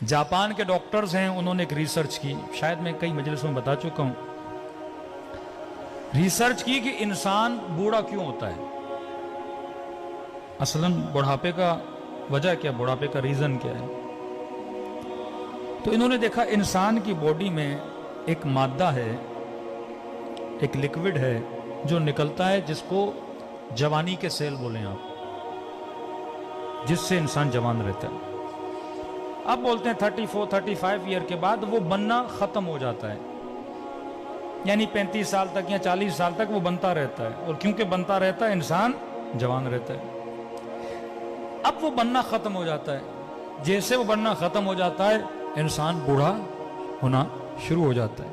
Japan के doctors हैं, उन्होंने एक रिसर्च की, शायद मैं कई मजलिसों में बता चुका हूं। रिसर्च की कि इंसान बूढ़ा क्यों होता है, असलन बुढ़ापे का वजह क्या, बुढ़ापे का रीजन क्या है। तो इन्होंने देखा इंसान की बॉडी में एक मादा है, एक लिक्विड है जो निकलता है, जिसको जवानी के सेल बोलें आप, जिससे इंसान जवान रहता है। अब बोलते हैं 34-35 ईयर के बाद वो बनना खत्म हो जाता है, यानी 35 साल तक या 40 साल तक वो बनता रहता है, और क्योंकि बनता रहता है इंसान जवान रहता है। अब वो बनना खत्म हो जाता है, जैसे वो बनना खत्म हो जाता है इंसान बूढ़ा होना शुरू हो जाता है,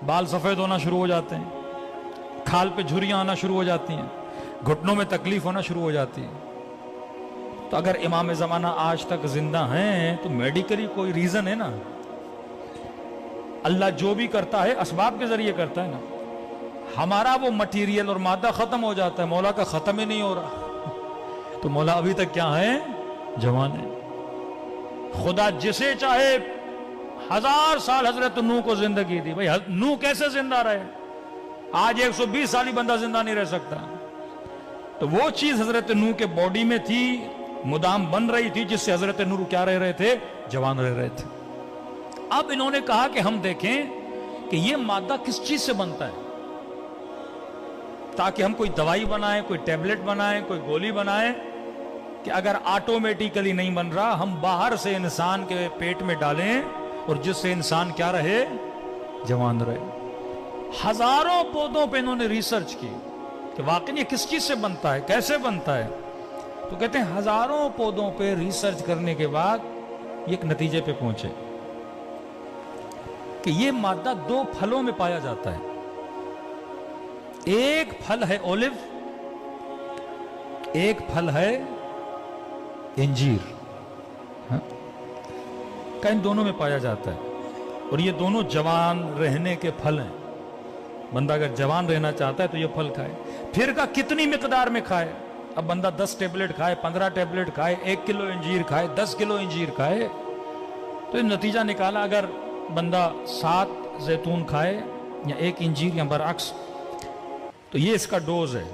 बाल सफेद होना शुरू हो जाते हैं, खाल पे झुर्रियां आना शुरू हो जाती हैं, घुटनों में तकलीफ होना शुरू हो जाती है। तो अगर इमाम ज़माना आज तक जिंदा हैं तो मेडिकली कोई रीजन है ना। अल्लाह जो भी करता है असबाब के जरिए करता है ना। हमारा वो मटीरियल और मादा खत्म हो जाता है, मौला का खत्म ही नहीं हो रहा। तो मौला अभी तक क्या है, जवान है। खुदा जिसे चाहे 1000 साल हजरत नूह को जिंदगी दी, भाई नूह कैसे जिंदा रहे, आज 120 साल ही बंदा जिंदा नहीं रह सकता। तो वो चीज हजरत नूह के बॉडी में थी, मुदाम बन रही थी, जिससे हजरत नूह क्या रह रहे थे, जवान रह रहे थे। अब इन्होंने कहा कि हम देखें कि ये मादा किस चीज से बनता है, ताकि हम कोई दवाई बनाएं, कोई टैबलेट बनाएं, कोई गोली बनाएं, कि अगर ऑटोमेटिकली नहीं बन रहा, हम बाहर से इंसान के पेट में डालें और जिससे इंसान क्या रहे, जवान रहे। हजारों पौधों पे इन्होंने रिसर्च की कि वाकई ये किस चीज से बनता है, कैसे बनता है। तो कहते हैं हजारों पौधों पे रिसर्च करने के बाद ये एक नतीजे पे पहुंचे कि ये मादा 2 फलों में पाया जाता है। एक फल है ओलिव, एक फल है इंजीर, हाँ? का इन दोनों में पाया जाता है, और ये दोनों जवान रहने के फल हैं। बंदा अगर जवान रहना चाहता है तो ये फल खाए। फिर का कितनी मिकदार में खाए, अब बंदा 10 टेबलेट खाए, 15 टेबलेट खाए, 1 किलो इंजीर खाए, 10 किलो इंजीर खाए, तो नतीजा निकाला अगर बंदा 7 जैतून खाए या 1 इंजीर या बरअक्स, तो ये इसका डोज है।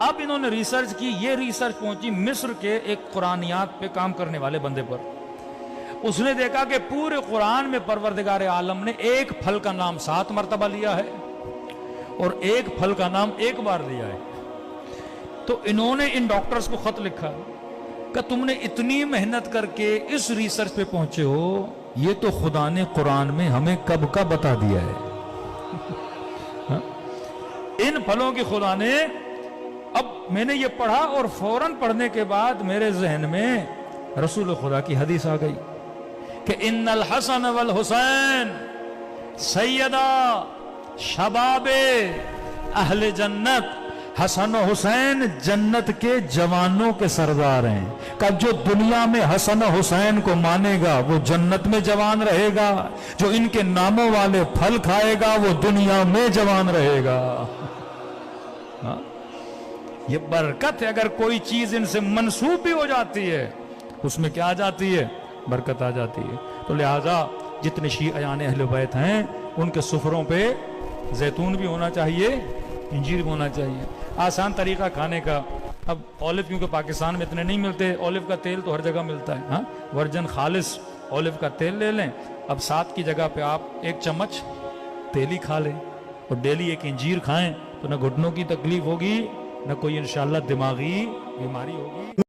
अब इन्होंने रिसर्च की, ये रिसर्च पहुंची मिस्र के एक कुरानियात पे काम करने वाले बंदे पर। उसने देखा कि पूरे कुरान में परवरदिगार आलम ने एक फल का नाम 7 मरतबा लिया है और एक फल का नाम 1 बार लिया है। तो इन्होंने इन डॉक्टर्स को खत लिखा कि तुमने इतनी मेहनत करके इस रिसर्च पे पहुंचे हो, ये तो खुदा ने कुरान में हमें कब का बता दिया है। इन फलों की खुदा ने, अब मैंने ये पढ़ा और फौरन पढ़ने के बाद मेरे जहन में रसूल खुदा की हदीस आ गई कि इन्नल हसन वल हुसैन सैयदा शबाबे अहले जन्नत, हसन हुसैन जन्नत के जवानों के सरदार हैं। कब जो दुनिया में हसन हुसैन को मानेगा वो जन्नत में जवान रहेगा, जो इनके नामों वाले फल खाएगा वो दुनिया में जवान रहेगा। हाँ? ये बरकत है। अगर कोई चीज इनसे मंसूब भी हो जाती है उसमें क्या आ जाती है, बरकत आ जाती है। तो लिहाजा जितने शियायान अहले बैत हैं उनके सुफरों पे जैतून भी होना चाहिए, इंजीर भी होना चाहिए। आसान तरीका खाने का। अब ऑलिव क्योंकि पाकिस्तान में इतने नहीं मिलते, ऑलिव का तेल तो हर जगह मिलता है, हाँ, वर्जन खालिस ऑलिव का तेल ले लें। अब 7 की जगह पे आप 1 चम्मच तेल ही खा लें और डेली 1 इंजीर खाएं, तो न घुटनों की तकलीफ होगी, न कोई इंशाल्लाह दिमागी बीमारी होगी।